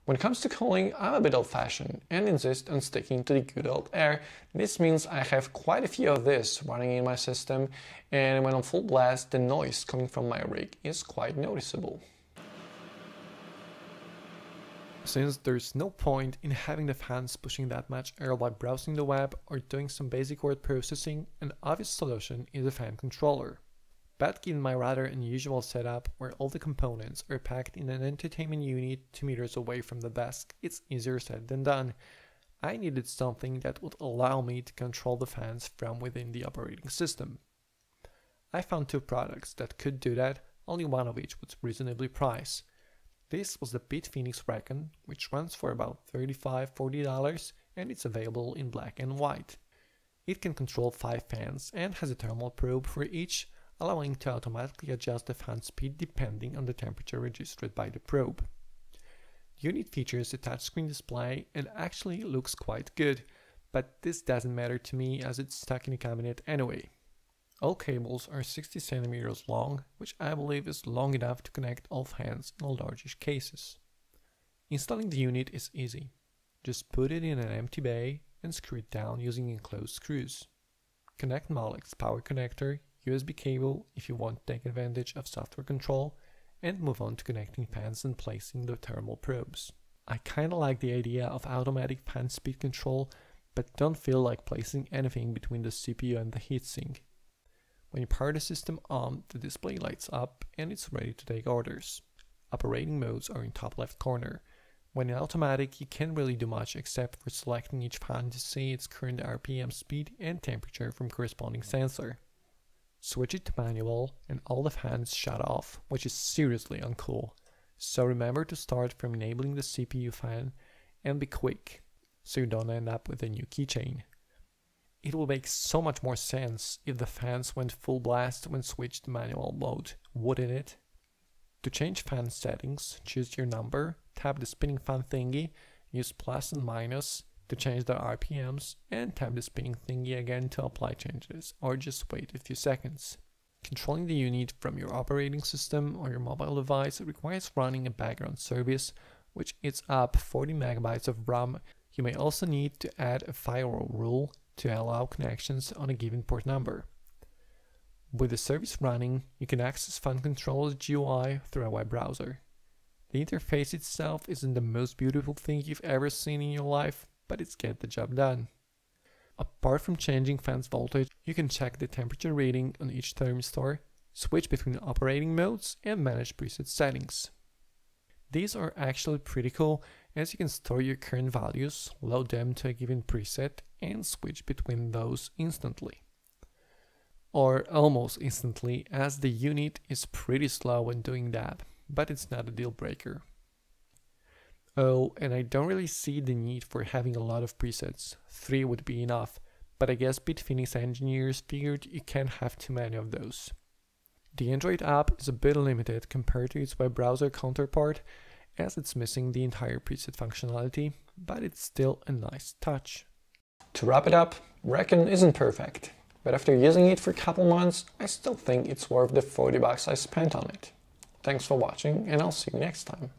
When it comes to cooling, I'm a bit old-fashioned and insist on sticking to the good old air. This means I have quite a few of this running in my system, and when on full blast, the noise coming from my rig is quite noticeable. Since there's no point in having the fans pushing that much air while browsing the web or doing some basic word processing, an obvious solution is a fan controller. But given my rather unusual setup where all the components are packed in an entertainment unit 2 meters away from the desk, it's easier said than done. I needed something that would allow me to control the fans from within the operating system. I found 2 products that could do that, only one of which was reasonably priced. This was the BitFenix Recon, which runs for about $35–40 and it's available in black and white. It can control 5 fans and has a thermal probe for each, allowing to automatically adjust the fan speed depending on the temperature registered by the probe. The unit features a touchscreen display and actually looks quite good, but this doesn't matter to me as it's stuck in a cabinet anyway. All cables are 60 cm long, which I believe is long enough to connect all fans in all largish cases. Installing the unit is easy. Just put it in an empty bay and screw it down using enclosed screws. Connect Molex power connector, USB cable if you want to take advantage of software control, and move on to connecting fans and placing the thermal probes. I kinda like the idea of automatic fan speed control, but don't feel like placing anything between the CPU and the heatsink. When you power the system on, the display lights up and it's ready to take orders. Operating modes are in top left corner. When in automatic, you can't really do much except for selecting each fan to see its current RPM speed and temperature from corresponding sensor. Switch it to manual and all the fans shut off, which is seriously uncool. So remember to start from enabling the CPU fan and be quick, so you don't end up with a new keychain. It will make so much more sense if the fans went full blast when switched to manual mode, wouldn't it? To change fan settings, choose your number, tap the spinning fan thingy, use plus and minus to change the RPMs, and tap the spinning thingy again to apply changes, or just wait a few seconds. Controlling the unit from your operating system or your mobile device requires running a background service, which eats up 40 MB of RAM. You may also need to add a firewall rule to allow connections on a given port number. With the service running, you can access Fan Controller's GUI through a web browser. The interface itself isn't the most beautiful thing you've ever seen in your life, but it's get the job done. Apart from changing fans voltage, you can check the temperature reading on each thermistor, switch between operating modes, and manage preset settings. These are actually pretty cool, as you can store your current values, load them to a given preset, and switch between those instantly. Or almost instantly, as the unit is pretty slow when doing that, but it's not a deal breaker. Oh, and I don't really see the need for having a lot of presets. 3 would be enough, but I guess BitFenix engineers figured you can't have too many of those. The Android app is a bit limited compared to its web browser counterpart, as it's missing the entire preset functionality, but it's still a nice touch. To wrap it up, Recon isn't perfect, but after using it for a couple months, I still think it's worth the $40 I spent on it. Thanks for watching, and I'll see you next time.